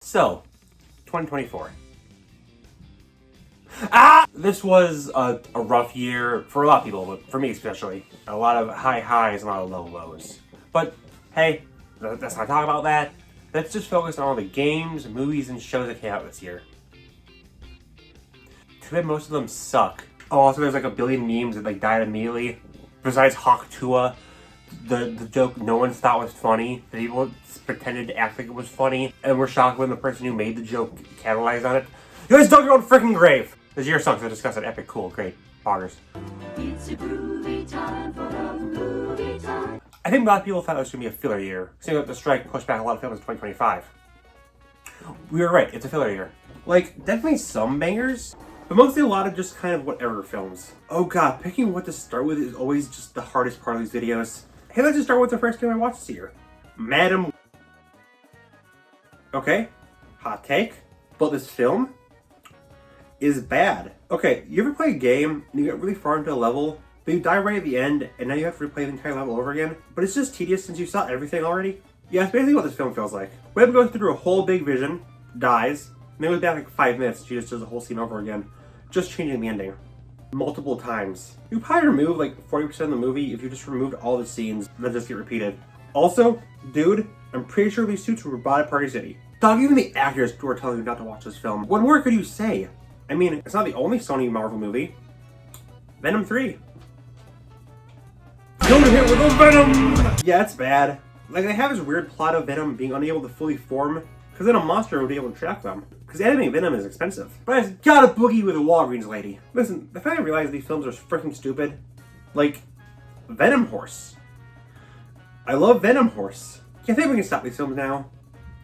So, 2024. This was a rough year for a lot of people, but for me especially. A lot of high highs and a lot of low lows. But hey, let's not talk about that. Let's just focus on all the games, movies, and shows that came out this year. Too bad most of them suck. Oh, also there's like a billion memes that died immediately. Besides Hawk Tuah, the joke no one thought was funny. The people pretended to act like it was funny, and were shocked when the person who made the joke capitalized on it. You guys dug your own freaking grave! This year sucks, so discuss it. Epic, cool, great. Poggers. It's a groovy time for a movie time. I think a lot of people thought it was going to be a filler year, seeing that the strike pushed back a lot of films in 2025. We were right, it's a filler year. Definitely some bangers, but mostly a lot of just kind of whatever films. Oh god, picking what to start with is always just the hardest part of these videos. Hey, let's just start with the first game I watched this year. Madam... Okay, hot take, but this film is bad. Okay, you ever play a game and you get really far into a level, but you die right at the end, and now you have to replay the entire level over again, but it's just tedious since you saw everything already? Yeah, it's basically what this film feels like. Webb goes through a whole big vision, dies, and then goes back 5 minutes, she just does the whole scene over again, just changing the ending. Multiple times. You probably remove 40% of the movie if you just removed all the scenes and then just get repeated. Also, dude, I'm pretty sure these suits were bought at Party City. Dog, even the actors were telling you not to watch this film. What more could you say? I mean, it's not the only Sony Marvel movie. Venom 3. Going to hit with a Venom! Yeah, it's bad. They have this weird plot of Venom being unable to fully form, because then a monster would be able to track them. Because animating Venom is expensive. But it's got a boogie with a Walgreens lady. Listen, the fact I realize these films are freaking stupid. Venom Horse. I love Venom Horse. I think we can stop these films now.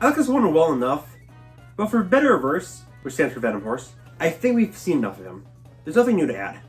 I like this one well enough, but for better or worse, which stands for Venom Horse, I think we've seen enough of him. There's nothing new to add.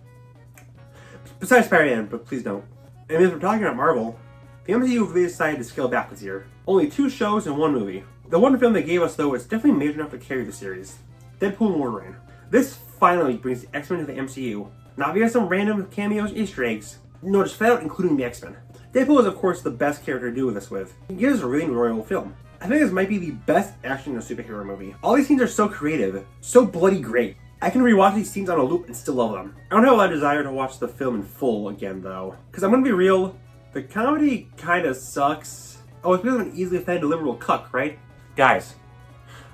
Besides Spider-Man, but please don't. And if we're talking about Marvel, the MCU really decided to scale back this year. Only 2 shows and 1 movie. The one film they gave us, though, is definitely major enough to carry the series. Deadpool and Wolverine. This finally brings the X-Men to the MCU. Not via some random cameos Easter eggs. No, just flat out including the X-Men. Deadpool is, of course, the best character to do this with. It gives us a really enjoyable film. I think this might be the best action in a superhero movie. All these scenes are so creative, so bloody great. I can rewatch these scenes on a loop and still love them. I don't have a lot of desire to watch the film in full again, though. Because I'm gonna be real, the comedy kinda sucks. Oh, it's because of an easily offended liberal cuck, right? Guys,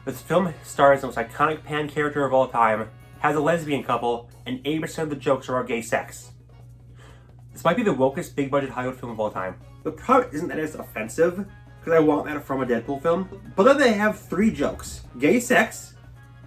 this film stars the most iconic pan character of all time, has a lesbian couple, and 80% of the jokes are about gay sex. This might be the wokest big budget Hollywood film of all time. The problem isn't that it's offensive, because I want that from a Deadpool film, but then they have 3 jokes. Gay sex,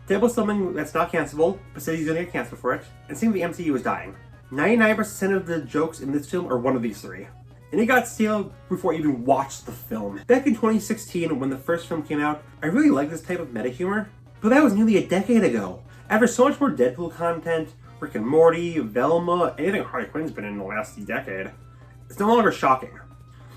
Deadpool something that's not cancelable, but says he's gonna get canceled for it, and seeing the MCU is dying. 99% of the jokes in this film are one of these 3. And it got stale before I even watched the film. Back in 2016, when the first film came out, I really liked this type of meta humor, but that was nearly a decade ago. After so much more Deadpool content, Rick and Morty, Velma, anything Harley Quinn's been in the last decade, it's no longer shocking.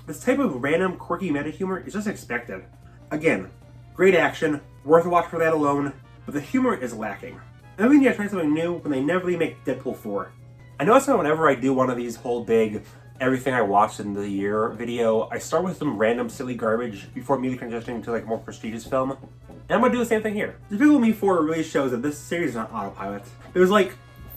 This type of random, quirky meta humor is just expected. Again, great action, worth a watch for that alone, but the humor is lacking. I mean, you try something new when they never really make Deadpool 4. I know that's why whenever I do one of these whole big everything I watched in the year video, I start with some random silly garbage before immediately transitioning to a more prestigious film. And I'm gonna do the same thing here. Despicable Me 4 really shows that this series is not autopilot. There's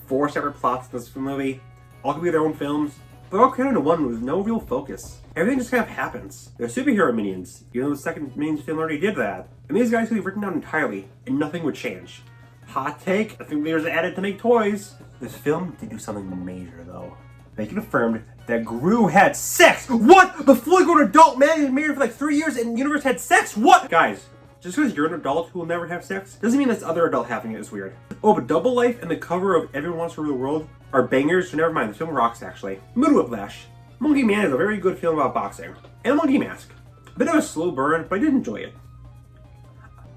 4 separate plots in this movie, all could be their own films, but all kind of into one with no real focus. Everything just kind of happens. They're superhero minions, even though the second Minions film already did that. And these guys could be written down entirely, and nothing would change. Hot take, I think there's added to make toys. This film did do something major though. They confirmed that Gru had sex! What?! The fully grown adult man who married for 3 years and the universe had sex?! What?! Guys, just because you're an adult who will never have sex, doesn't mean this other adult having it is weird. Oh, but Double Life and the cover of Everyone Wants to Rule the World are bangers, so never mind, the film rocks actually. Mood Whiplash. Monkey Man is a very good film about boxing. And Monkey Mask. A bit of a slow burn, but I did enjoy it.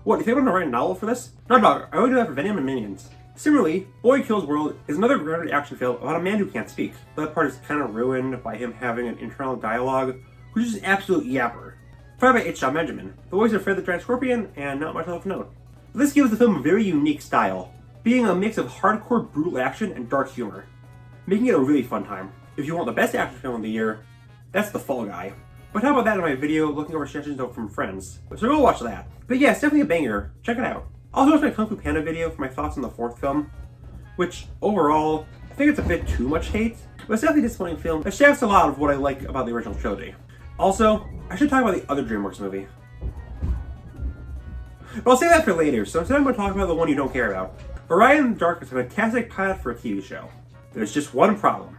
What, do you think I'm gonna write a novel for this? No, dog, I only do that for Venom and Minions. Similarly, Boy Kills World is another grounded action film about a man who can't speak. That part is kind of ruined by him having an internal dialogue, which is an absolute yapper. Fired by H. John Benjamin, the voice of Fred the Giant Scorpion, and not much else to note. This gives the film a very unique style, being a mix of hardcore brutal action and dark humor, making it a really fun time. If you want the best action film of the year, that's The Fall Guy. But how about that in my video looking over suggestions from friends? So go watch that. But yeah, it's definitely a banger. Check it out. Also watch my Kung Fu Panda video for my thoughts on the fourth film, which overall, I think it's a bit too much hate, but it's definitely a disappointing film that shafts a lot of what I like about the original trilogy. Also, I should talk about the other DreamWorks movie. But I'll save that for later, so instead I'm going to talk about the one you don't care about. Orion in the Dark is a fantastic pilot for a TV show. There's just one problem.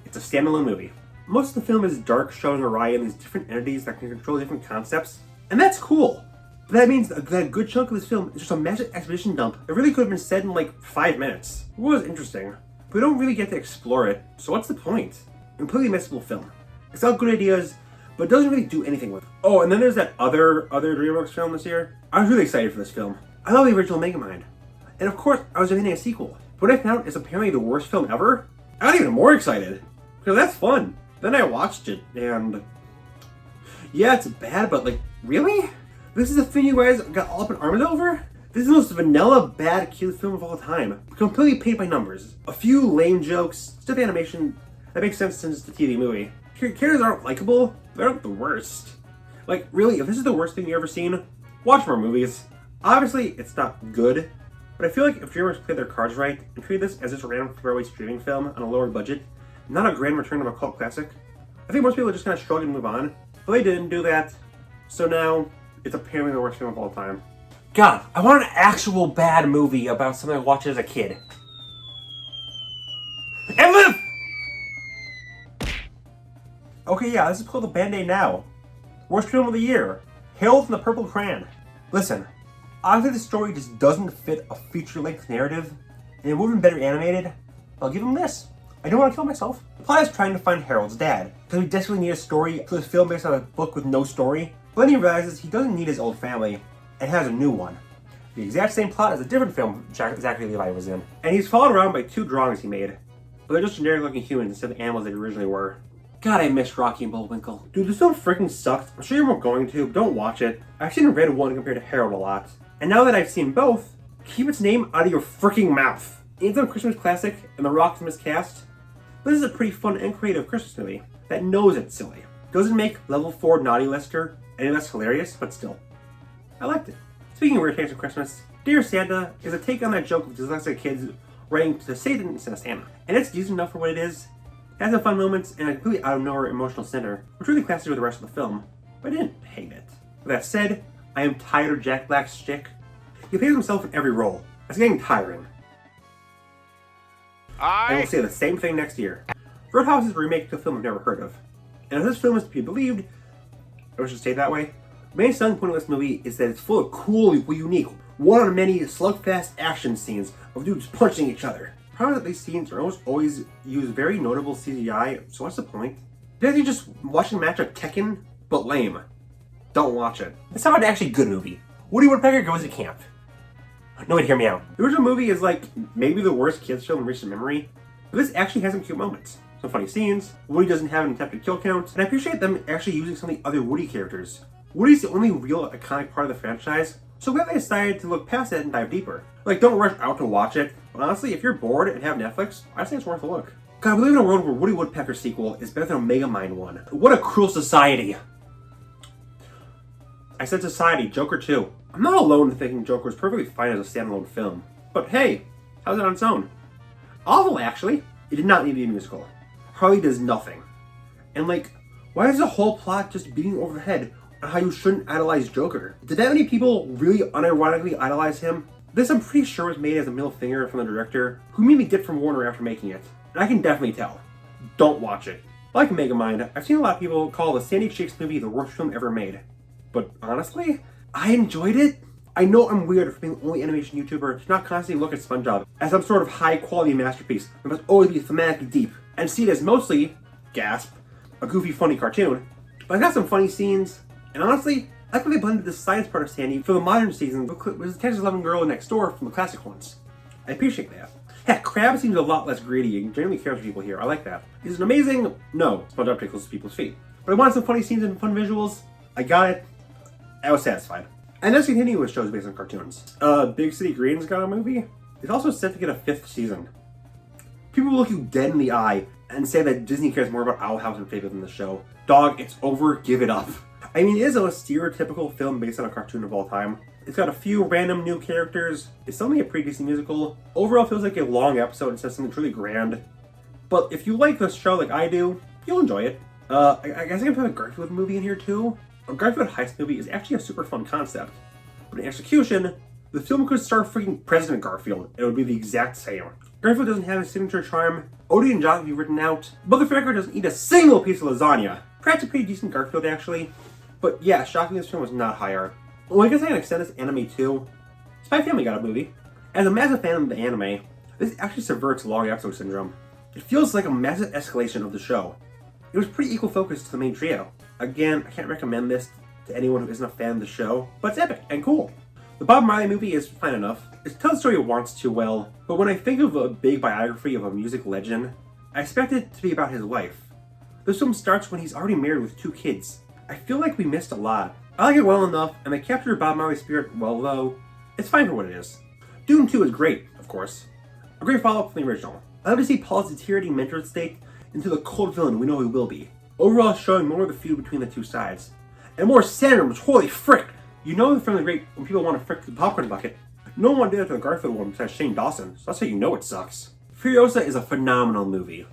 It's a standalone movie. Most of the film is Dark showing Orion these different entities that can control different concepts, and that's cool. But that means that a good chunk of this film is just a massive exposition dump that really could have been said in like 5 minutes. It was interesting, but we don't really get to explore it, so what's the point? Completely missable film. It's got good ideas, but it doesn't really do anything with it. Oh, and then there's that other DreamWorks film this year. I was really excited for this film. I love the original Megamind. And of course, I was demanding a sequel. But when I found out it's apparently the worst film ever, I got even more excited. Because that's fun. Then I watched it, and yeah, it's bad, but like, really? This is the thing you guys got all up in arms over? This is the most vanilla, bad, cute film of all time. Completely paid by numbers. A few lame jokes, stiff animation that makes sense since it's a TV movie. Characters aren't likable, they aren't the worst. Like, really, if this is the worst thing you've ever seen, watch more movies. Obviously, it's not good, but I feel like if DreamWorks played their cards right and treated this as just a random throwaway streaming film on a lower budget, not a grand return of a cult classic, I think most people are just kind of shrug and move on. But they didn't do that, so now it's apparently the worst film of all time. God, I want an actual bad movie about something I watched as a kid. And live! Okay, yeah, this is called the Band-Aid now. Worst film of the year. Hail from the Purple Crayon. Listen, honestly the story just doesn't fit a feature-length narrative, and it would have been better animated. I'll give him this. I don't want to kill myself. The plot is trying to find Harold's dad, because we desperately need a story for this film based on a book with no story. But then he realizes he doesn't need his old family, and has a new one. The exact same plot as a different film Zachary Levi was in. And he's followed around by 2 drawings he made, but they're just generic looking humans instead of animals they originally were. God, I miss Rocky and Bullwinkle. Dude, this film freaking sucked. I'm sure you're going to, but don't watch it. I've seen Red 1 compared to Harold a lot. And now that I've seen both, keep its name out of your freaking mouth. It's a Christmas classic, and The Rock's miscast. This is a pretty fun and creative Christmas movie that knows it's silly. Doesn't make level 4 naughty Lester any less hilarious, but still. I liked it. Speaking of weird takes of Christmas, Dear Santa is a take on that joke of dyslexic kids writing to Satan instead of Santa. And it's decent enough for what it is. It has some fun moments and a completely out of nowhere emotional center, which really clashes with the rest of the film, but I didn't hate it. With that said, I am tired of Jack Black's shtick. He plays himself in every role. It's getting tiring. And we'll say the same thing next year. Roadhouse is a remake to a film I've never heard of. And if this film is to be believed, I should say it that way, the main selling point of this movie is that it's full of cool, unique, one-on-many slugfest action scenes of dudes punching each other. The problem is that these scenes are almost always use very notable CGI, so what's the point? Basically just watching a match of Tekken, but lame. Don't watch it. It's not an actually good movie. Woody Woodpecker goes to camp. No, wait, hear me out. The original movie is like maybe the worst kids film in recent memory, but this actually has some cute moments. Some funny scenes, Woody doesn't have an attempted kill count, and I appreciate them actually using some of the other Woody characters. Woody's the only real iconic part of the franchise, so glad they decided to look past it and dive deeper. Like, don't rush out to watch it, but honestly, if you're bored and have Netflix, I'd say it's worth a look. God, we live in a world where Woody Woodpecker's sequel is better than a Megamind one. What a cruel society! I said society, Joker 2. I'm not alone in thinking Joker is perfectly fine as a standalone film. But hey, how's it on its own? Awful, actually. It did not need to be a musical. Harley does nothing. And like, why is the whole plot just beating over the head on how you shouldn't idolize Joker? Did that many people really unironically idolize him? This I'm pretty sure was made as a middle finger from the director, who made me get from Warner after making it. And I can definitely tell. Don't watch it. Like Megamind, I've seen a lot of people call the Sandy Cheeks movie the worst film ever made. But honestly, I enjoyed it. I know I'm weird for being the only animation YouTuber to not constantly look at SpongeBob as some sort of high-quality masterpiece that must always be thematically deep, and see it as mostly, gasp, a goofy, funny cartoon. But it's got some funny scenes, and honestly, I like when they blended the science part of Sandy for the modern season with the Texas 11 girl next door from the classic ones. I appreciate that. Heck, Crab seems a lot less greedy and genuinely cares for people here. I like that. Is it amazing? No. SpongeBob tickles people's feet. But I wanted some funny scenes and fun visuals. I got it. I was satisfied. And let's continue with shows based on cartoons. Big City Greens got a movie. It's also set to get a 5th season. People will look you dead in the eye and say that Disney cares more about Owl House and Fable than the show. Dog, it's over, give it up. I mean, it is a stereotypical film based on a cartoon of all time. It's got a few random new characters. It's still a pretty decent musical. Overall, feels like a long episode instead of something truly grand. But if you like this show like I do, you'll enjoy it. I guess I can put a Garfield movie in here too. A Garfield heist movie is actually a super fun concept. But in execution, the film could star freaking President Garfield, and it would be the exact same. Garfield doesn't have his signature charm, Odie and John can be written out, Motherfucker doesn't eat a single piece of lasagna. Perhaps a pretty decent Garfield, actually. But yeah, shockingly, this film was not higher. Well, I guess I can extend this anime too. Spy Family got a movie. As a massive fan of the anime, this actually subverts long episode syndrome. It feels like a massive escalation of the show. It was pretty equal focus to the main trio. Again, I can't recommend this to anyone who isn't a fan of the show, but it's epic and cool. The Bob Marley movie is fine enough. It tells the story it wants to well, but when I think of a big biography of a music legend, I expect it to be about his life. This film starts when he's already married with 2 kids. I feel like we missed a lot. I like it well enough, and they capture Bob Marley's spirit well though. It's fine for what it is. Dune 2 is great, of course. A great follow-up from the original. I love to see Paul's deteriorating mental state into the cold villain we know he will be. Overall, showing more of the feud between the two sides. And more Sandrum, which holy frick! You know from the great when people want to frick the popcorn bucket. No one did that to the Garfield one besides Shane Dawson, so that's how you know it sucks. Furiosa is a phenomenal movie.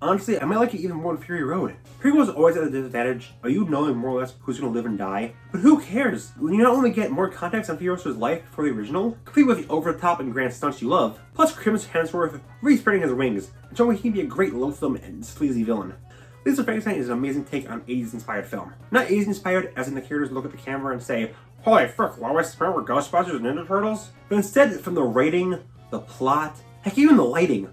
Honestly, I might like it even more than Fury Road. Fury was always at a disadvantage of you knowing more or less who's going to live and die. But who cares? When you not only get more context on Furiosa's life before the original, complete with the over-the-top and grand stunts you love, plus Chris Hemsworth really spreading his wings and showing he can be a great loathsome and sleazy villain. Lisa Frankenstein is an amazing take on 80s inspired film. Not 80s inspired as in the characters look at the camera and say, holy frick, Lois, remember Ghostbusters and Ninja Turtles? But instead, from the writing, the plot, heck, even the lighting,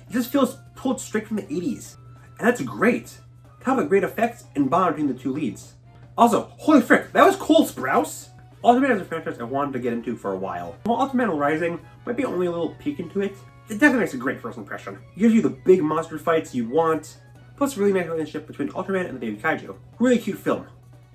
it just feels pulled straight from the 80s. And that's great. Top of great effects and bond between the 2 leads. Also, holy frick, that was Cole Sprouse! Ultraman is a franchise I wanted to get into for a while. While Ultraman Rising might be only a little peek into it, it definitely makes a great first impression. It gives you the big monster fights you want, plus a really nice relationship between Ultraman and the baby kaiju. Really cute film.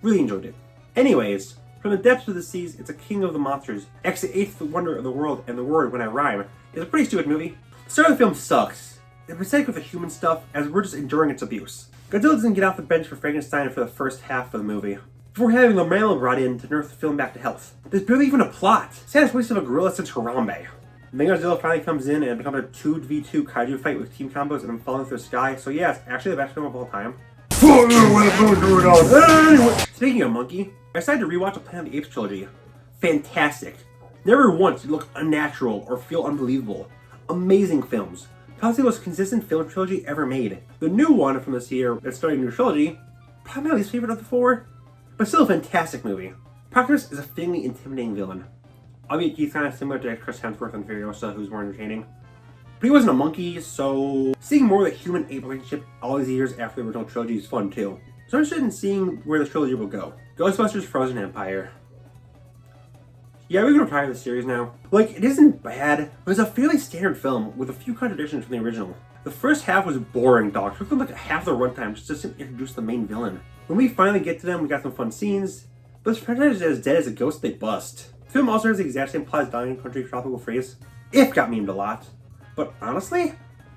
Really enjoyed it. Anyways, from the depths of the seas, it's a king of the monsters, X the 8th wonder of the world, and the word when I rhyme. It's a pretty stupid movie. The start of the film sucks. It's pathetic with the human stuff, as we're just enduring its abuse. Godzilla doesn't get off the bench for Frankenstein for the first half of the movie, before having the mammal brought in to nurse the film back to health. There's barely even a plot. Saddest waste of a gorilla since Harambe. Then Godzilla finally comes in and it becomes a 2v2 kaiju fight with team combos and them falling through the sky, so yeah, it's actually the best film of all time. Speaking of monkey, I decided to rewatch the Planet of the Apes trilogy. Fantastic. Never once did it look unnatural or feel unbelievable. Amazing films. Possibly the most consistent film trilogy ever made. The new one from this year that's starting a new trilogy, probably my least favorite of the 4, but still a fantastic movie. Proctus is a fittingly intimidating villain. Albeit he's kind of similar to Chris Hemsworth and Furiosa, who's more entertaining. But he wasn't a monkey, so seeing more of the human-ape relationship all these years after the original trilogy is fun too. So I'm interested in seeing where the trilogy will go. Ghostbusters Frozen Empire. Yeah, we're gonna retire the series now. Like, it isn't bad, but it's a fairly standard film with a few contradictions from the original. The first half was boring, dog. It took them like half the runtime just to introduce the main villain. When we finally get to them, we got some fun scenes, but this franchise is as dead as a ghost they bust. The film also has the exact same plot as Dying Country Tropical Freeze. It got memed a lot, but honestly,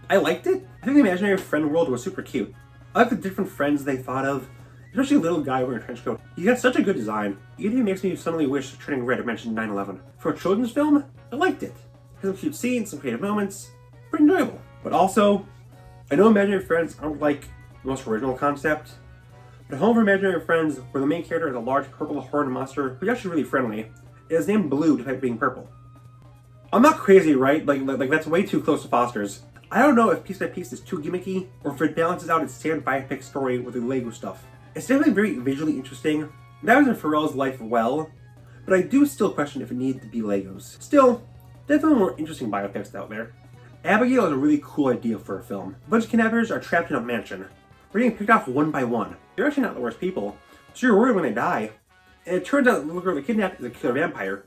I liked it. I think the imaginary friend world was super cute. I like the different friends they thought of, especially a little guy wearing a trench coat. He got such a good design. It even makes me suddenly wish Turning Red had mentioned 9/11. For a children's film, I liked it. It had some cute scenes, some creative moments, pretty enjoyable. But also, I know imaginary friends aren't like the most original concept, but Home for Imaginary Friends, where the main character is a large purple horned monster who's actually really friendly, it is named Blue despite being purple. I'm not crazy, right? Like that's way too close to Foster's. I don't know if Piece by Piece is too gimmicky, or if it balances out its standard biopic story with the Lego stuff. It's definitely very visually interesting. That was in Pharrell's life well, but I do still question if it needed to be Legos. Still, definitely more interesting biopics out there. Abigail is a really cool idea for a film. A bunch of kidnappers are trapped in a mansion. They're getting picked off one by one. They're actually not the worst people, so you're worried when they die. And it turns out the little girl they kidnapped is a killer vampire.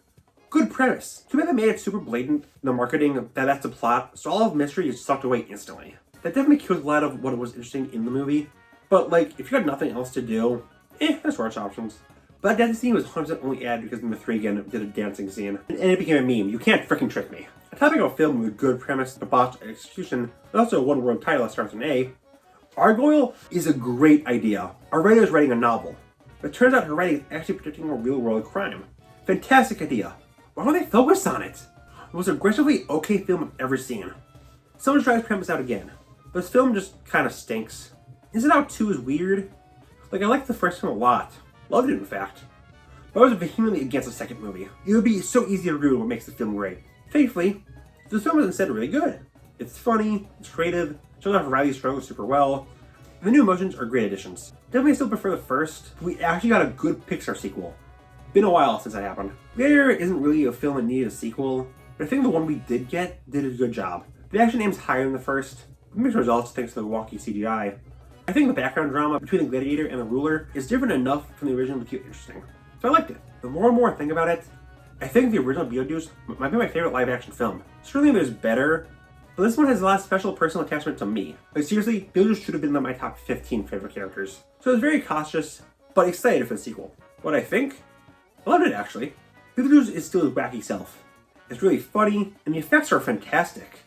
Good premise. Too bad they made it super blatant in the marketing that that's the plot, so all of mystery is sucked away instantly. That definitely kills a lot of what was interesting in the movie. But like, if you had nothing else to do, there's worse options. But that dancing scene was 100% only added because Mithrigan did a dancing scene. And it became a meme. You can't freaking trick me. A topic of a film with a good premise, a botched execution, but also a one-word title that starts with an A. Gargoyle is a great idea. Our writer is writing a novel, but it turns out her writing is actually predicting a real-world crime. Fantastic idea. Why don't they focus on it? The most aggressively okay film I've ever seen. Someone tries to premise out again. This film just kind of stinks. Inside Out 2 is weird. Like, I liked the first one a lot. Loved it, in fact. But I was vehemently against the second movie. It would be so easy to ruin what makes the film great. Thankfully, the film is instead really good. It's funny, it's creative, shows off Riley's struggles super well. The new emotions are great additions. Definitely still prefer the first, but we actually got a good Pixar sequel. Been a while since that happened. There isn't really a film that needed a sequel, but I think the one we did get did a good job. The action aim's higher than the first, mixed results thanks to the wonky CGI. I think the background drama between the gladiator and the ruler is different enough from the original to keep it interesting. So I liked it. The more and more I think about it, I think the original Beetlejuice might be my favorite live action film. Certainly there's better, but this one has a lot of special personal attachment to me. Like seriously, Beetlejuice should have been in my top 15 favorite characters. So I was very cautious, but excited for the sequel. What I think? I loved it actually. Beetlejuice is still his wacky self. It's really funny, and the effects are fantastic.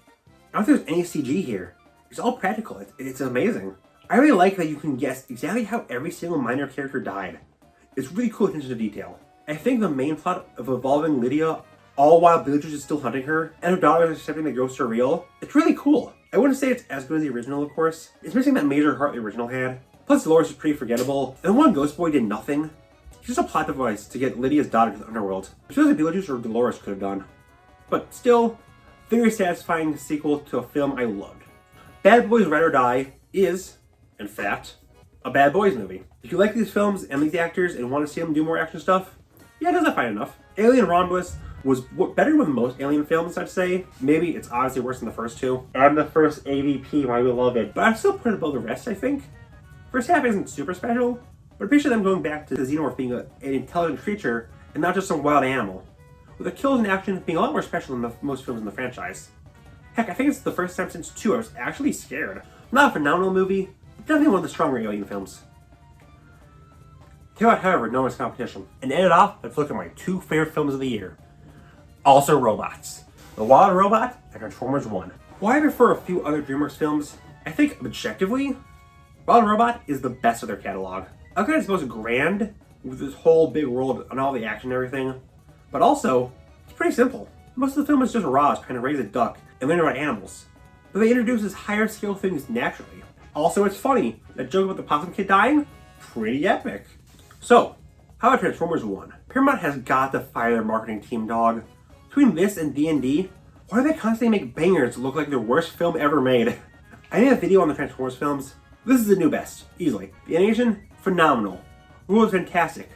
I don't think there's any CG here. It's all practical. It's amazing. I really like that you can guess exactly how every single minor character died. It's really cool attention to detail. I think the main plot of evolving Lydia, all while Beetlejuice is still hunting her, and her daughter is accepting the ghosts are real, it's really cool. I wouldn't say it's as good as the original, of course. It's missing that major heart the original had. Plus, Dolores is pretty forgettable, and one ghost boy did nothing. It's just a plot device to get Lydia's daughter to the underworld. It feels like Beetlejuice or Dolores could have done. But still, very satisfying sequel to a film I loved. Bad Boys Ride or Die is, in fact, a Bad Boys movie. If you like these films and these actors and want to see them do more action stuff, yeah, it doesn't find enough. Alien Romulus was better than most Alien films, I'd say. Maybe it's obviously worse than the first two. I'm the first AVP, my beloved. But I'd still put it above the rest, I think. First half isn't super special, but I appreciate them going back to the Xenomorph being an intelligent creature and not just some wild animal. With the kills and action being a lot more special than most films in the franchise. Heck, I think it's the first time since 2 I was actually scared. Not a phenomenal movie, but definitely one of the stronger Alien films. Take out, however, no one's competition. And to end it off, let's look at my 2 favorite films of the year. Also robots. The Wild Robot and Transformers 1. While I prefer a few other DreamWorks films, I think objectively, Wild Robot is the best of their catalog. I think it's most grand, with this whole big world and all the action and everything. But also, it's pretty simple. Most of the film is just Roz trying to raise a duck and learn about animals. But they introduce this higher scale things naturally. Also, it's funny. That joke about the possum kid dying? Pretty epic. So, how about Transformers 1? Paramount has got to fire their marketing team, dog. Between this and D&D, why do they constantly make bangers look like the worst film ever made? I made a video on the Transformers films. This is the new best, easily. The animation, phenomenal. The world is fantastic.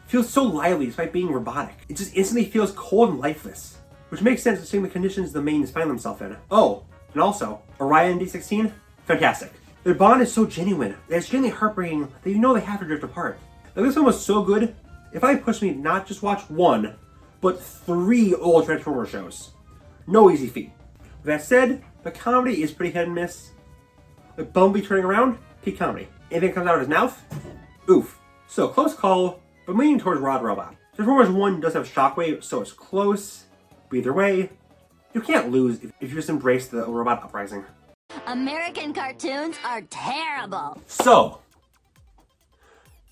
Feels so lively despite being robotic. It just instantly feels cold and lifeless. Which makes sense considering the conditions the mains find themselves in. Oh, and also, Orion and D16, fantastic. Their bond is so genuine that it's genuinely heartbreaking that you know they have to drift apart. Like, this film was so good, it finally pushed me to not just watch 1, but 3 old Transformers shows. No easy feat. With that said, the comedy is pretty hit and miss. Like Bumblebee turning around, peak comedy. Anything that comes out of his mouth, oof. So, close call, but leaning towards Rod Robot. Transformers 1 does have Shockwave, so it's close. But either way, you can't lose if you just embrace the robot uprising. American cartoons are terrible. So,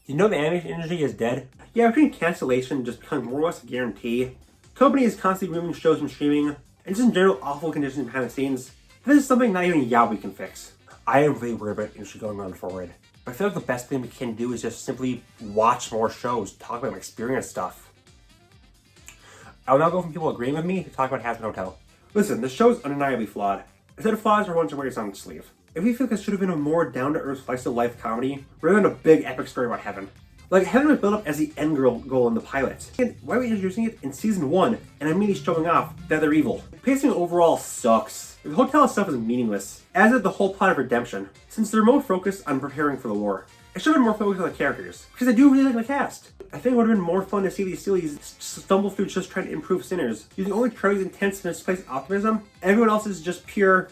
you know the animation industry is dead? Yeah, between cancellation just becoming more or less a guarantee, companies constantly removing shows from streaming, and just in general awful conditions behind the scenes, this is something not even Yahweh can fix. I am really worried about the industry going on forward. But I feel like the best thing we can do is just simply watch more shows, talk about them, experience stuff. I will now go from people agreeing with me to talk about Hazbin Hotel. Listen, the show is undeniably flawed. Instead of flaws, everyone's wearing it on its sleeve. If you feel like this should have been a more down-to-earth slice-of-life comedy, rather than a big epic story about heaven. Like, heaven was built up as the end goal in the pilot. And why are we introducing it in season 1 and immediately showing off that they're evil? Pacing overall sucks. The hotel itself is meaningless, as is the whole plot of redemption, since they're more focused on preparing for the war. It should have been more focused on the characters, because I do really like the cast. I think it would have been more fun to see these sillies stumble through just trying to improve sinners, using only Charlie's intense misplaced optimism, and everyone else is just pure,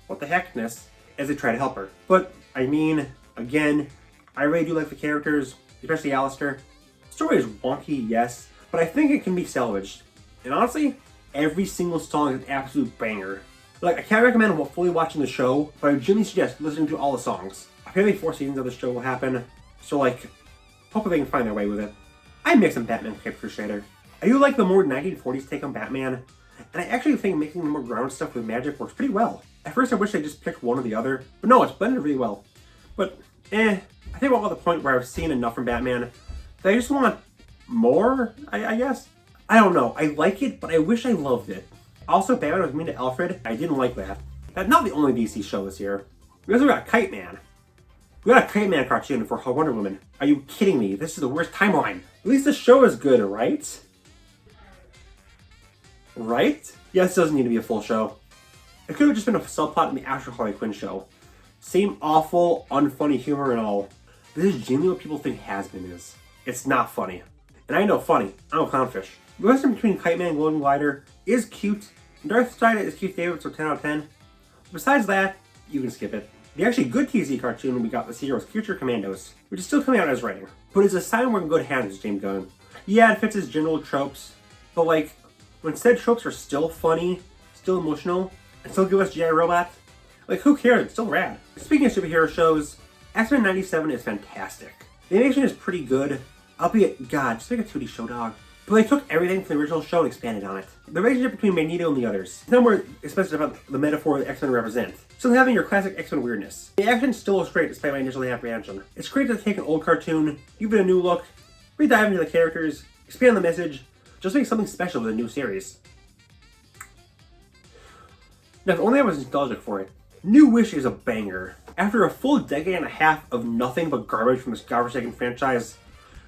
what the heckness, as they try to help her. But, I mean, again, I really do like the characters, especially Alistair. The story is wonky, yes, but I think it can be salvaged. And honestly, every single song is an absolute banger. Like, I can't recommend fully watching the show, but I genuinely suggest listening to all the songs. Apparently 4 seasons of the show will happen, so like, hopefully they can find their way with it. I miss some Batman Cape Crusader. I do like the more 1940s take on Batman, and I actually think making the more ground stuff with magic works pretty well. At first I wish they just picked one or the other, but no, it's blended really well. But, I think I'm at the point where I've seen enough from Batman that I just want more, I guess? I don't know, I like it, but I wish I loved it. Also, Batman was mean to Alfred. I didn't like that. That's not the only DC show this year. We also got Kite Man. We got a Kite Man cartoon for Wonder Woman. Are you kidding me? This is the worst timeline. At least the show is good, right? Right? Yeah, this doesn't need to be a full show. It could have just been a subplot in the actual Harley Quinn show. Same awful, unfunny humor and all. This is genuinely what people think Has-Been is. It's not funny. And I know funny. I'm a clownfish. The western between Kite Man and Golden Glider is cute. Darkseid is Keith David, so 10 out of 10. Besides that, you can skip it. The actually good TZ cartoon we got this year was Future Commandos, which is still coming out as writing. But it's a sign we're in good hands with James Gunn. Yeah, it fits his general tropes, but like, when said tropes are still funny, still emotional, and still give us G.I. Robot, like who cares, it's still rad. Speaking of superhero shows, X-Men 97 is fantastic. The animation is pretty good, albeit, god, just make a 2D show, dog. But they took everything from the original show and expanded on it. The relationship between Magneto and the others. It's not more expensive about the metaphor that X-Men represent. Still having your classic X-Men weirdness. The action still looks great despite my initial apprehension. It's great to take an old cartoon, give it a new look, re-dive into the characters, expand the message, just make something special with a new series. Now, if only I was nostalgic for it. New Wish is a banger. After a full decade and a half of nothing but garbage from this godforsaken franchise,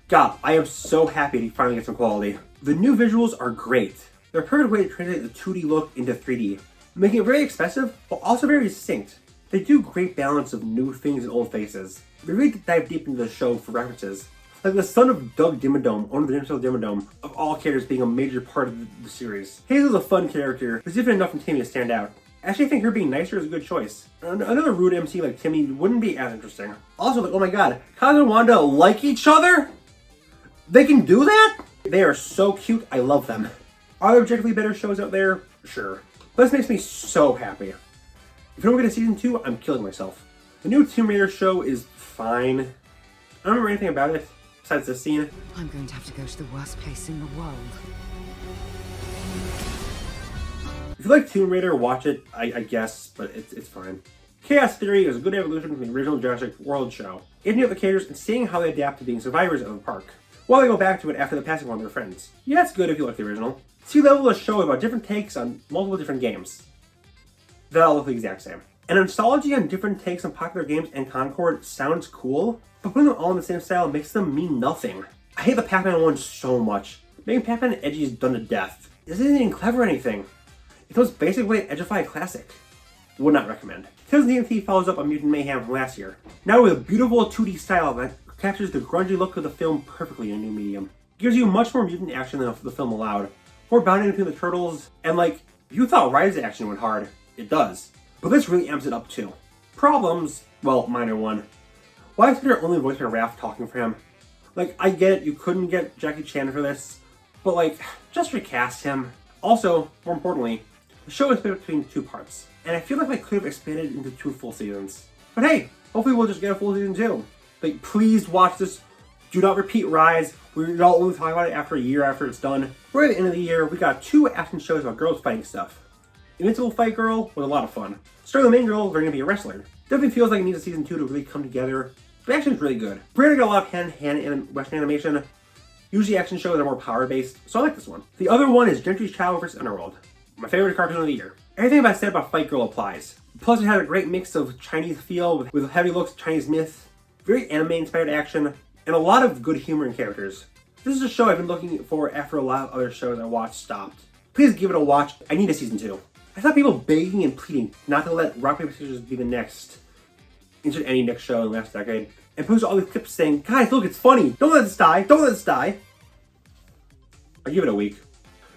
God, I am so happy to finally get some quality. The new visuals are great. They're a perfect way to translate the 2D look into 3D, making it very expressive, but also very distinct. They do great balance of new things and old faces. They really dive deep into the show for references. Like the son of Doug Dimmadome, owner of the Dimmadome Dimmadome, of all characters being a major part of the series. Hazel's a fun character, but different enough from Timmy to stand out. I actually think her being nicer is a good choice. Another rude MC like Timmy wouldn't be as interesting. Also, like, oh my god, Kaz and Wanda like each other? They can do that? They are so cute, I love them. Are there objectively better shows out there? Sure. But this makes me so happy. If you don't get a season 2, I'm killing myself. The new Tomb Raider show is fine. I don't remember anything about it, besides this scene. I'm going to have to go to the worst place in the world. If you like Tomb Raider, watch it, I guess, but it's fine. Chaos Theory is a good evolution from the original Jurassic World show. Aging up the characters and seeing how they adapt to being survivors of the park, while they go back to it after the passing of one of their friends. Yeah, it's good if you like the original. Sea Level is a show about different takes on multiple different games that all look the exact same. An anthology on different takes on popular games and Concord sounds cool, but putting them all in the same style makes them mean nothing. I hate the Pac-Man one so much. Making Pac-Man edgy is done to death. This isn't even clever or anything. It's the most basic way to edgify a classic. Would not recommend. Tales of TNT follows up on Mutant Mayhem from last year, now with a beautiful 2D style that captures the grungy look of the film perfectly in a new medium. It gives you much more mutant action than the film allowed. More bounding between the turtles, and like, you thought Rise action went hard. It does. But this really amps it up too. Problems? Well, minor one. Why is Peter only voiced by Raph talking for him? Like, I get it, you couldn't get Jackie Chan for this, but like, just recast him. Also, more importantly, the show is split between 2 parts, and I feel like they could have expanded into 2 full seasons. But hey, hopefully we'll just get a full season 2. Like, please watch this. Do not repeat Rise. We're all only talking about it after a year after it's done. Right at the end of the year, we got 2 action shows about girls fighting stuff. Invincible Fight Girl was a lot of fun. Starting the main girl, learning to be a wrestler. Definitely feels like it needs a season 2 to really come together. The action's really good. Brandon got a lot of hand-to-hand Western animation. Usually action shows are more power-based, so I like this one. The other one is Gentry's Child vs. Underworld. My favorite cartoon of the year. Everything I said about Fight Girl applies. Plus it had a great mix of Chinese feel with heavy looks, Chinese myth, very anime-inspired action, and a lot of good humor and characters. This is a show I've been looking for after a lot of other shows I watched stopped. Please give it a watch. I need a season 2. I saw people begging and pleading not to let Rock Paper Scissors be the next, insert any next show in the last decade, and posted all these clips saying, guys, look, it's funny. Don't let this die. Don't let this die. I'll give it a week.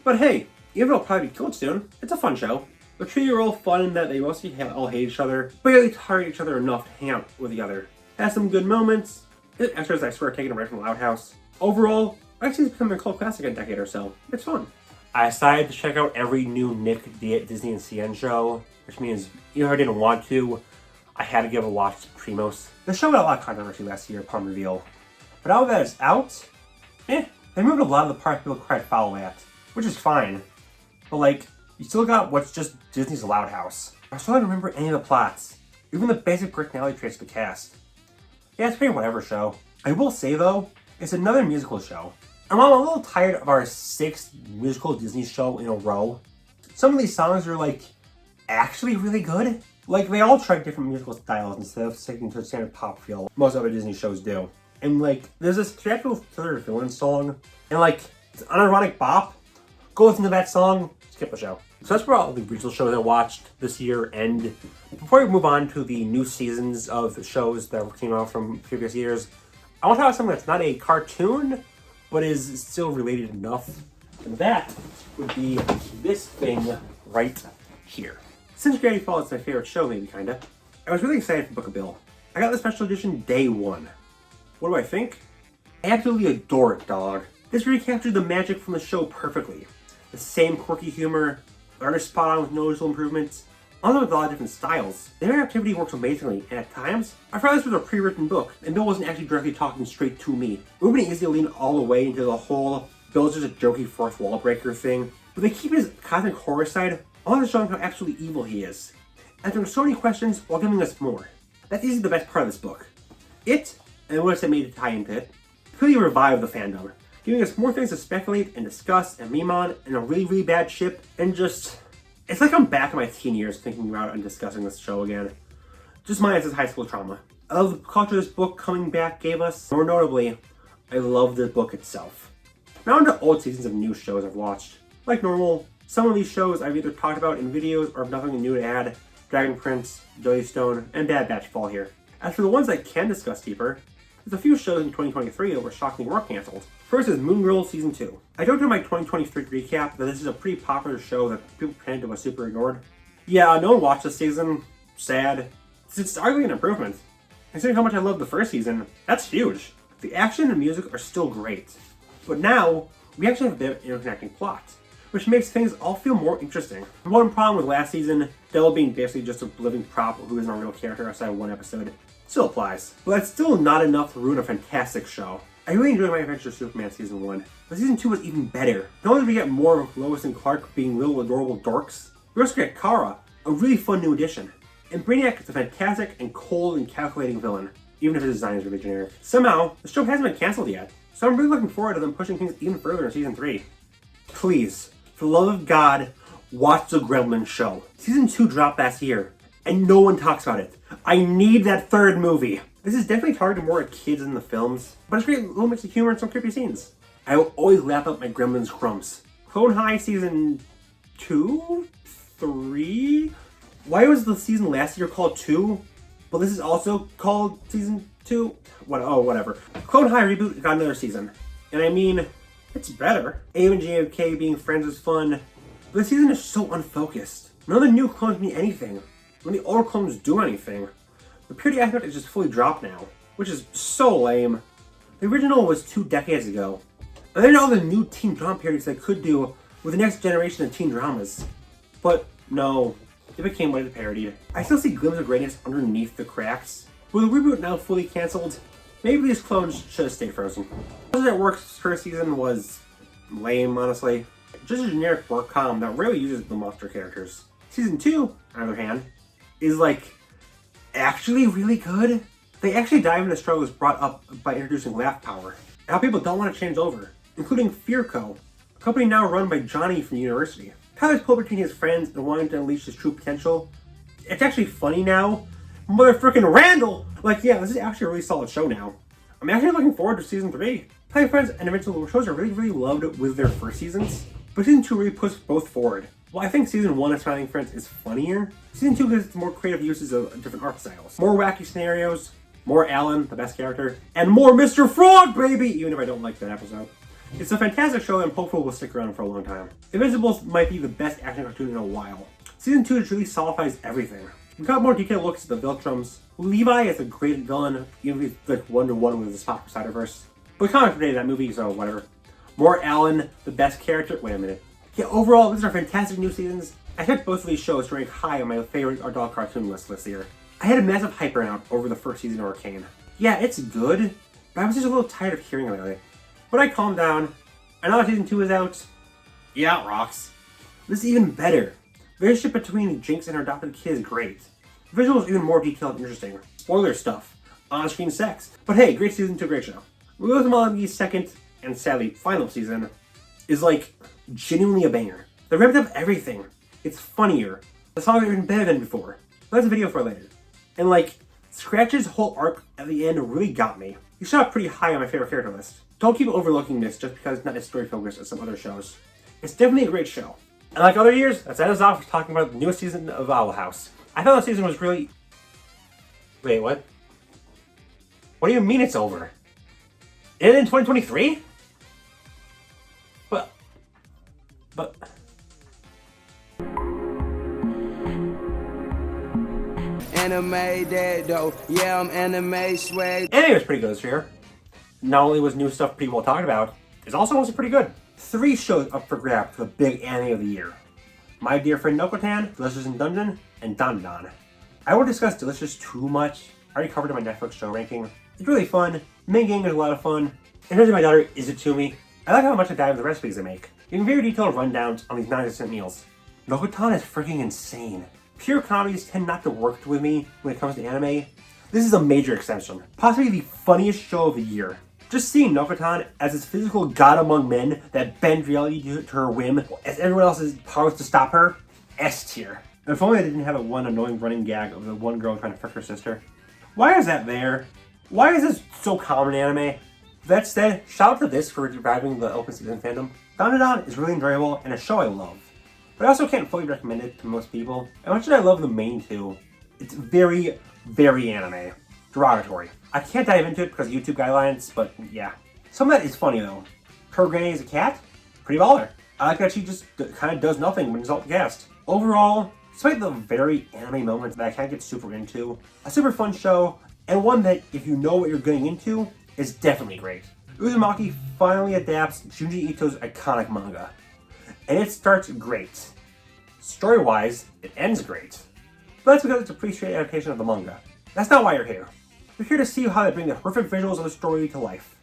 But hey, even though it'll probably be killed soon, it's a fun show. The trio are all fun in that they mostly all hate each other, but they target each other enough to hang out with the other. Has some good moments. It extras I swear taken away from Loud House. Overall, I've seen it become a cult classic in a decade or so. It's fun. I decided to check out every new Nick Disney and CN show, which means even if I didn't want to, I had to give a watch to Primos. The show got a lot of controversy last year upon reveal. But now that it's out, they moved a lot of the parts people tried to follow at, which is fine. But like, you still got what's just Disney's Loud House. I still don't remember any of the plots, even the basic personality traits of the cast. Yeah, it's pretty whatever show. I will say though, it's another musical show. And while I'm a little tired of our 6th musical Disney show in a row, some of these songs are like, actually really good. Like, they all try different musical styles instead of sticking to the standard pop feel most other Disney shows do. And like, there's this theatrical thriller villain song, and like, it's an unironic bop. Go listen to that song, skip the show. So that's for all the regional shows I watched this year, and before we move on to the new seasons of the shows that came out from previous years, I want to talk about something that's not a cartoon, but is still related enough. And that would be this thing right here. Since Gravity Falls is my favorite show, maybe kinda, I was really excited for Book of Bill. I got the special edition day one. What do I think? I absolutely adore it, dog. This recaptured the magic from the show perfectly. The same quirky humor, the art is spot on with noticeable improvements, although with a lot of different styles. The interactivity works amazingly, and at times, I thought this was a pre-written book, and Bill wasn't actually directly talking straight to me. It would have been easy to lean all the way into the whole Bill's just a jokey fourth wall breaker thing, but they keep his cosmic horror side, all showing how absolutely evil he is, answering so many questions while giving us more. That's easily the best part of this book. It, and what I made to tie into it, really revived the fandom, giving us more things to speculate and discuss and meme on, and a really, really bad ship, and just... It's like I'm back in my teen years thinking about and discussing this show again. Just minus this high school trauma. I love the culture this book coming back gave us. More notably, I love the book itself. Now onto old seasons of new shows I've watched. Like normal, some of these shows I've either talked about in videos or have nothing new to add. Dragon Prince, Jellystone, and Bad Batch fall here. As for the ones I can discuss deeper, there's a few shows in 2023 that were shockingly more canceled. First is Moon Girl Season 2. I joked in my 2023 recap that this is a pretty popular show that people pretend was super ignored. Yeah, no one watched this season. Sad. It's arguably an improvement. Considering how much I loved the first season, that's huge. The action and music are still great. But now, we actually have a bit of an interconnecting plot, which makes things all feel more interesting. One problem with last season, Della being basically just a living prop who isn't a real character outside of one episode, still applies. But that's still not enough to ruin a fantastic show. I really enjoyed My Adventure Superman Season 1, but Season 2 was even better. Not only did we get more of Lois and Clark being little adorable dorks, we also get Kara, a really fun new addition. And Brainiac is a fantastic and cold and calculating villain, even if his design is really generic. Somehow, the show hasn't been cancelled yet, so I'm really looking forward to them pushing things even further in Season 3. Please, for the love of God, watch the Gremlins show. Season 2 dropped last year, and no one talks about it. I need that third movie. This is definitely targeted more at kids than the films, but it's great, a little mix of humor and some creepy scenes. I will always lap up my Gremlins crumbs. Clone High Season 2? 3? Why was the season last year called 2? But this is also called Season 2? Whatever. Clone High reboot got another season. And I mean, it's better. Abe and JFK being friends is fun, but the season is so unfocused. None of the new clones mean anything. None of the old clones do anything. The purity aspect is just fully dropped now, which is so lame. The original was 2 decades ago. And then all the new teen drama parodies they could do with the next generation of teen dramas. But no, it became what it parodied. I still see glimpses of greatness underneath the cracks. With the reboot now fully cancelled, maybe these clones should have stayed frozen. Monsters at Work's first season was lame, honestly. Just a generic work com that rarely uses the monster characters. Season 2, on the other hand, is like actually really good. They actually dive into struggles brought up by introducing Laugh Power, and how people don't want to change over, including Fearco, a company now run by Johnny from the university. Tyler's pulled between his friends and wanting to unleash his true potential. It's actually funny now. Motherfucking Randall! Like, yeah, this is actually a really solid show now. I'm actually looking forward to Season 3. Tyler Friends and Invincible shows are really, really loved with their first seasons, but Season 2 really pushed both forward. While I think Season 1 of Smiling Friends is funnier, Season 2 gives more creative uses of different art styles. More wacky scenarios, more Alan, the best character, and more Mr. Frog, baby! Even if I don't like that episode. It's a fantastic show and hopefully will stick around for a long time. Invincibles might be the best action cartoon in a while. Season 2 really solidifies everything. We got more detailed looks at the Viltrums. Levi is a great villain, even if he's like 1-to-1 with the Spot for Spider-Verse. But comic related that movie, so whatever. More Alan, the best character. Wait a minute. Yeah, overall, these are fantastic new seasons. I expect both of these shows to rank high on my favorite adult cartoon list this year. I had a massive hype burnout over the first season of Arcane. Yeah, it's good, but I was just a little tired of hearing about it. But I calmed down, and now that season 2 is out, yeah, it rocks. This is even better. The relationship between Jinx and her adopted kid is great. The visual is even more detailed and interesting. Spoiler stuff. On-screen sex. But hey, great season to a great show. Rose Malagi's second, and sadly final season, is like genuinely a banger. They ramped up everything. It's funnier. The songs are even better than before. But that's a video for later. And like, Scratch's whole arc at the end really got me. He shot up pretty high on my favorite character list. Don't keep overlooking this just because it's not as story focused as some other shows. It's definitely a great show. And like other years, let's end us off talking about the newest season of Owl House. I thought the season was really... Wait, what? What do you mean it's over? It ended in 2023? But... Anime that though, yeah, I'm anime swag. Anime was pretty good this year. Not only was new stuff people talking about, it's also mostly pretty good. 3 shows up for grabs for the big anime of the year. My Dear Friend Nokotan, Delicious in Dungeon, and Dandan. I won't discuss Delicious too much. I already covered it in my Netflix show ranking. It's really fun. The main game is a lot of fun. In terms of my daughter, Izutumi, I like how much I dive into the recipes they make. Giving very detailed rundowns on these non-existent meals. Nokotan is freaking insane. Pure comedies tend not to work with me when it comes to anime. This is a major exception. Possibly the funniest show of the year. Just seeing Nokotan as this physical god among men that bends reality to her whim as everyone else is powerless to stop her, S tier. If only I didn't have a one annoying running gag of the one girl trying to fuck her sister. Why is that there? Why is this so common in anime? That said, shout out to this for reviving the open season fandom. Dandadan is really enjoyable and a show I love. But I also can't fully recommend it to most people. And much as I love the main 2, it's very, very anime. Derogatory. I can't dive into it because of YouTube guidelines, but yeah. Some of that is funny though. Her granny is a cat? Pretty baller. I like that she just kind of does nothing when it's all cast. Overall, despite the very anime moments that I can't get super into, a super fun show, and one that, if you know what you're getting into, is definitely great. Uzumaki finally adapts Junji Ito's iconic manga. And it starts great. Story-wise, it ends great. But that's because it's a pretty straight adaptation of the manga. That's not why you're here. You're here to see how they bring the horrific visuals of the story to life.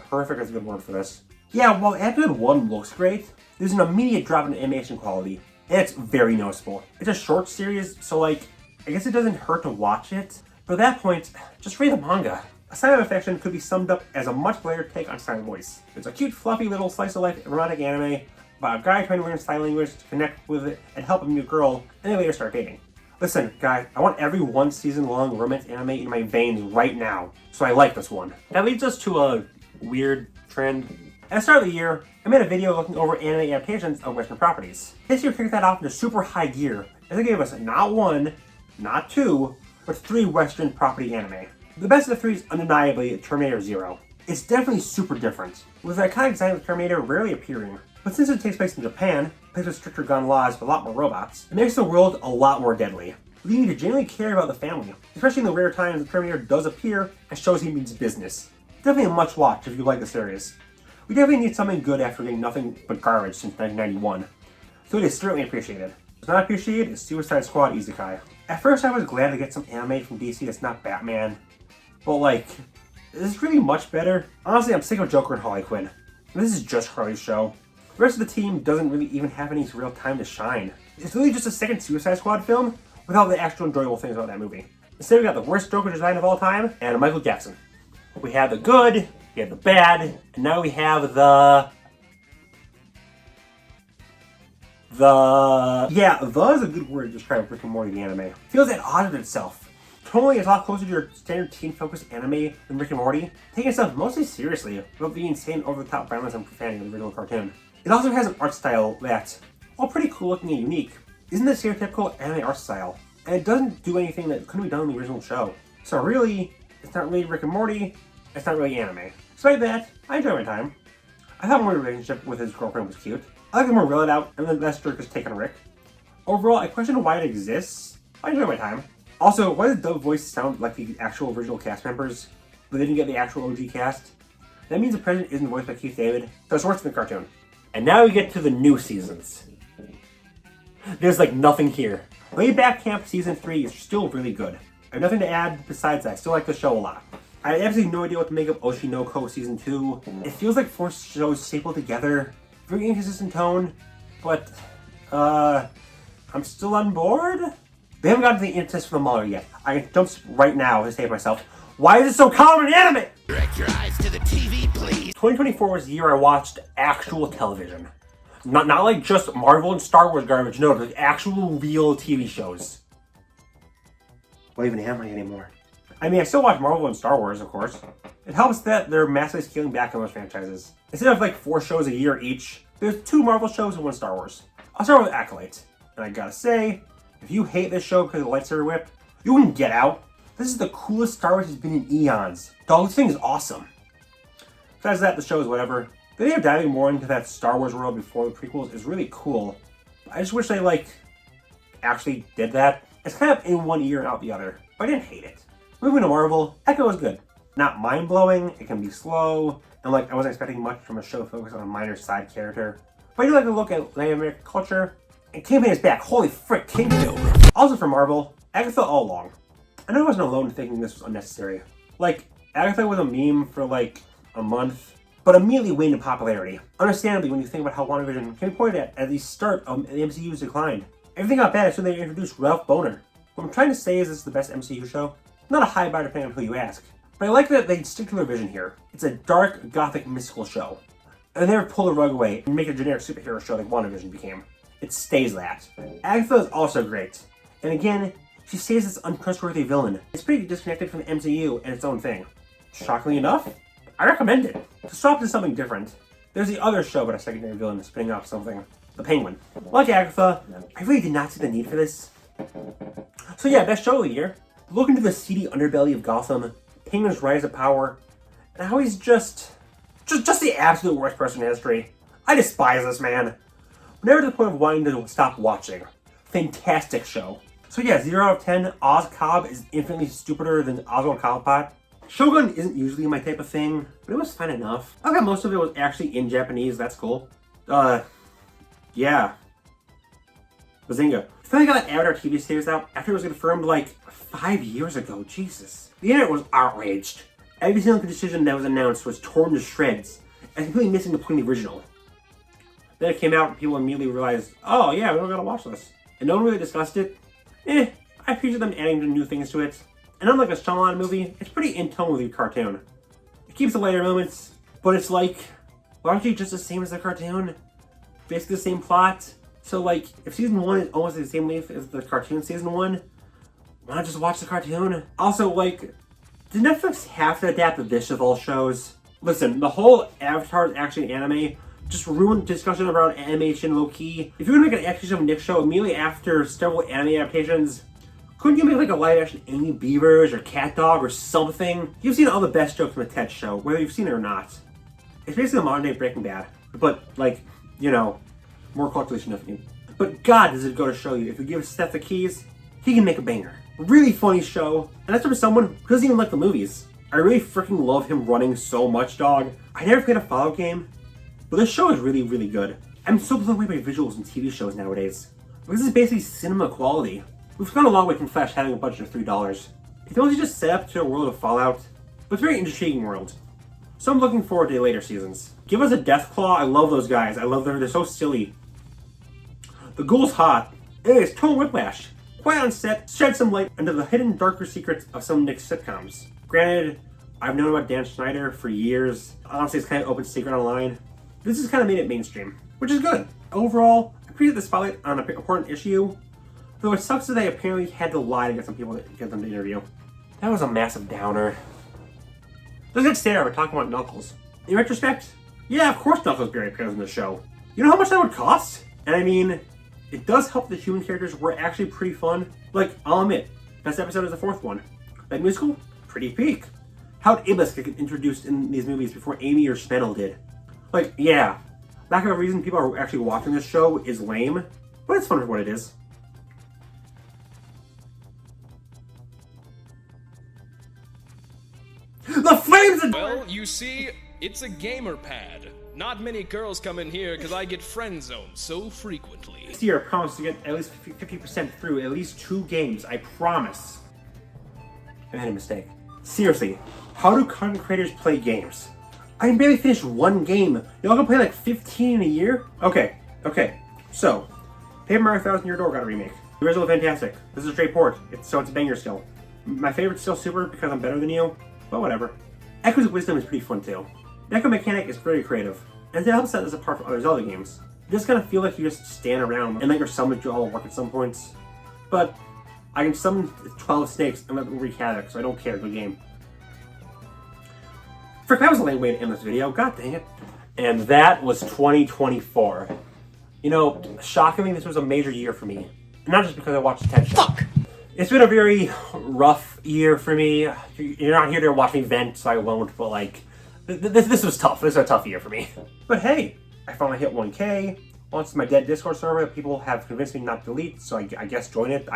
Horrific is a good word for this. Yeah, while episode 1 looks great, there's an immediate drop in animation quality, and it's very noticeable. It's a short series, so like, I guess it doesn't hurt to watch it, but at that point, just read the manga. A Sign of Affection could be summed up as a much lighter take on Silent Voice. It's a cute, fluffy little slice-of-life erotic anime about a guy trying to learn sign language to connect with it and help a new girl, and they later start dating. Listen, guy, I want every 1 season long romance anime in my veins right now, so I like this one. That leads us to a weird trend. At the start of the year, I made a video looking over anime adaptations of Western properties. This year kicked that off into super high gear, as they gave us not 1, not 2, but 3 Western property anime. The best of the 3 is undeniably Terminator Zero. It's definitely super different, with the iconic design of Terminator rarely appearing. But since it takes place in Japan, a place with stricter gun laws but a lot more robots, it makes the world a lot more deadly, leading you to genuinely care about the family, especially in the rare times the Terminator does appear and shows he means business. Definitely a must watch if you like the series. We definitely need something good after getting nothing but garbage since 1991, so it is certainly appreciated. What's not appreciated is Suicide Squad Isekai. At first I was glad to get some anime from DC that's not Batman, but like, this is really much better. Honestly, I'm sick of Joker and Harley Quinn. This is just Harley's show. The rest of the team doesn't really even have any real time to shine. It's really just a second Suicide Squad film without the actual enjoyable things about that movie. Instead, we got the worst Joker design of all time and Michael Jackson. We have the good, we have the bad, and now we have the yeah, the is a good word to describe Rick and Morty the anime. It feels at odds with itself. Totally is a lot closer to your standard teen-focused anime than Rick and Morty, taking itself mostly seriously without the insane over-the-top violence and profanity of the original cartoon. It also has an art style that, while pretty cool looking and unique, isn't the stereotypical anime art style, and it doesn't do anything that couldn't be done in the original show. So really, it's not really Rick and Morty, it's not really anime. Despite that, I enjoy my time. I thought Morty's relationship with his girlfriend was cute. I like the more real it out and the less jerkish take on Rick. Overall, I question why it exists. I enjoy my time. Also, why does Dub voice sound like the actual original cast members, but they didn't get the actual OG cast? That means the president isn't voiced by Keith David, so it's worse than the cartoon. And now we get to the new seasons. There's like nothing here. Laid Back Camp Season 3 is still really good. I have nothing to add besides that. I still like the show a lot. I have absolutely no idea what to make of Oshinoko Season 2. It feels like 4 shows stapled together. Very inconsistent tone, but, I'm still on board? They haven't gotten to the interest from the mauler yet. I can jump right now to say to myself, why is it so common in anime? Direct your eyes to the TV, please. 2024 was the year I watched actual television. Not like just Marvel and Star Wars garbage, no, like actual real TV shows. What even am I anymore? I mean, I still watch Marvel and Star Wars, of course. It helps that they're massively scaling back on those franchises. Instead of like 4 shows a year each, there's 2 Marvel shows and 1 Star Wars. I'll start with Acolyte. And I gotta say, if you hate this show because of the lightsaber whip, you wouldn't get out. This is the coolest Star Wars has been in eons. Dog, this thing is awesome. Besides that, the show is whatever. The idea of diving more into that Star Wars world before the prequels is really cool. I just wish they, like, actually did that. It's kind of in one ear and out the other, but I didn't hate it. Moving to Marvel, Echo was good. Not mind-blowing, it can be slow, and like, I wasn't expecting much from a show focused on a minor side character. But I do like to look at Latin American culture, and Kingpin is back. Holy frick, Kingpin! Also for Marvel, Agatha all along. I know I wasn't alone in thinking this was unnecessary. Like, Agatha was a meme for like a month, but immediately waned in popularity. Understandably, when you think about how WandaVision can be pointed at the start of the MCU's decline. Everything got bad as soon as they introduced Ralph Bohner. What I'm trying to say is this is the best MCU show. Not a high bar depending on who you ask. But I like that they stick to their vision here. It's a dark, gothic, mystical show. And they never pull the rug away and make a generic superhero show like WandaVision became. It stays that. Agatha is also great. And again, she stays this untrustworthy villain. It's pretty disconnected from the MCU and its own thing. Shockingly enough, I recommend it. To swap to something different, there's the other show about a secondary villain spinning off something. The Penguin. Like Agatha, I really did not see the need for this. So yeah, best show of the year. Look into the seedy underbelly of Gotham, Penguin's rise to power, and how he's just the absolute worst person in history. I despise this man. Never to the point of wanting to stop watching. Fantastic show. So yeah, 0 out of 10, Oz Cobb is infinitely stupider than Oswald Cobblepot. Shogun isn't usually my type of thing, but it was fun enough. I thought most of it was actually in Japanese, that's cool. Yeah. Bazinga. Finally got that Avatar TV series out after it was confirmed like 5 years ago, Jesus. The internet was outraged. Every single decision that was announced was torn to shreds, and completely missing the point of the original. Then it came out and people immediately realized, oh yeah, we don't gotta watch this. And no one really discussed it. I appreciate them adding new things to it. And unlike a Shyamalan movie, it's pretty in tone with the cartoon. It keeps the lighter moments, but it's like, largely just the same as the cartoon. Basically the same plot. So like, if season 1 is almost the same length as the cartoon season 1, why not just watch the cartoon? Also, like, did Netflix have to adapt the This of all shows? Listen, the whole Avatar is actually an anime just ruined discussion around animation low-key. If you're gonna make an action of Nick show immediately after several anime adaptations, couldn't you make like a live-action Amy Beavers or Cat Dog or something? You've seen all the best jokes from the TED show, whether you've seen it or not. It's basically a modern-day Breaking Bad, but like, you know, more culturally significant. But God, does it go to show you, if you give Seth the keys, he can make a banger. Really funny show, and that's for someone who doesn't even like the movies. I really freaking love him running so much, dog. I never played a Fallout game, but this show is really, really good. I'm so blown away by visuals in TV shows nowadays. This is basically cinema quality. We've gone a long way from Flash having a budget of $3. It's mostly just set up to a world of Fallout, but it's a very intriguing world. So I'm looking forward to the later seasons. Give us a Deathclaw, I love those guys. I love them, they're so silly. The Ghoul's hot. Anyways, Total Whiplash. Quiet on set, shed some light into the hidden darker secrets of some Nick sitcoms. Granted, I've known about Dan Schneider for years. Honestly, it's kind of open secret online. This has kind of made it mainstream, which is good. Overall, I appreciate the spotlight on an important issue, though it sucks that they apparently had to lie to get some people to get them to interview. That was a massive downer. Let's get started by talking about Knuckles. In retrospect, yeah, of course Knuckles Berry appears in the show. You know how much that would cost? And I mean, it does help the human characters were actually pretty fun. Like, I'll admit, best episode is the 4th one. That musical, pretty peak. How'd Ibis get introduced in these movies before Amy or Spennel did? Like, yeah, lack of a reason people are actually watching this show is lame, but it's fun for what it is. The flames! Well, you see, it's a gamer pad. Not many girls come in here because I get friend zoned so frequently. This year, I promise to get at least 50% through at least 2 games, I promise. I made a mistake. Seriously, how do content creators play games? I can barely finish one game. Y'all can play like 15 in a year? Okay. So, Paper Mario Thousand Year Door got a remake. The original is fantastic. This is a straight port, so it's a banger still. My favorite's still Super because I'm better than you, but whatever. Echoes of Wisdom is pretty fun too. The Echo mechanic is very creative, and it helps set this apart from other Zelda games. You just kind of feel like you just stand around and let your summons do all the work at some points. But I can summon 12 snakes and let them wreak havoc, so I don't care, good game. Frick, that was a lame way to end this video, god dang it. And that was 2024. You know, shockingly, this was a major year for me. Not just because I watched Ted Show. Fuck! It's been a very rough year for me. You're not here to watch me vent, so I won't, but like, this was tough. This was a tough year for me. But hey, I finally hit 1K. Once my dead Discord server, people have convinced me not to delete, so I guess join it.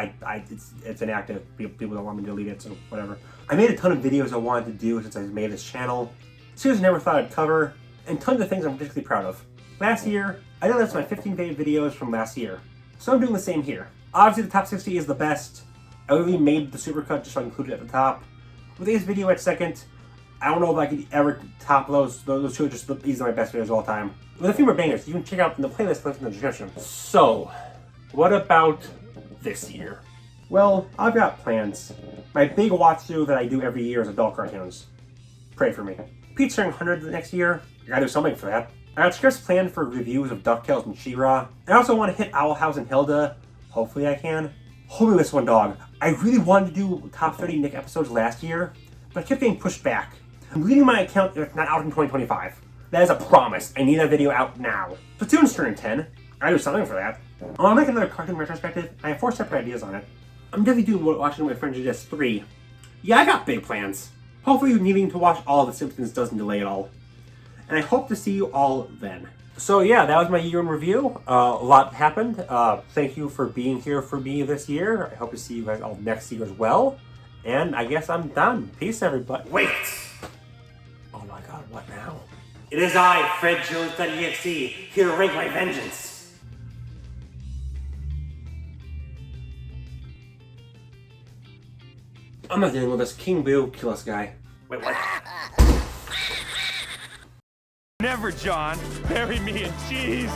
It's inactive. People don't want me to delete it, so whatever. I made a ton of videos I wanted to do since I made this channel. Series I never thought I'd cover, and tons of things I'm particularly proud of. Last year, I did my 15 favorite videos from last year, so I'm doing the same here. Obviously, the top 60 is the best. I really made the supercut just so I included it at the top. With this video at second, I don't know if I could ever top those two are just these are my best videos of all time. With a few more bangers, you can check out in the playlist link in the description. So, what about this year? Well, I've got plans. My big watch through that I do every year is adult cartoons. Pray for me. Pete's turning 100 the next year. I gotta do something for that. I got scripts planned for reviews of DuckTales and She-Ra. I also want to hit Owl House and Hilda. Hopefully I can. Holy this one dog. I really wanted to do top 30 Nick episodes last year, but I kept getting pushed back. I'm leaving my account if it's not out in 2025. That is a promise. I need that video out now. Splatoon's turning 10. I do something for that. I want to make another cartoon retrospective. I have 4 separate ideas on it. I'm definitely doing watching my friends just 3. Yeah, I got big plans. Hopefully needing to watch all of The Simpsons doesn't delay it all. And I hope to see you all then. So yeah, that was my year in review. A lot happened. Thank you for being here for me this year. I hope to see you guys all next year as well. And I guess I'm done. Peace, everybody. Wait! Oh my god, what now? It is I, Fred Jones.exe, here to wreak my vengeance. I'm not dealing with this King Boo, kill this guy. Wait, what? Never, John. Bury me in cheese.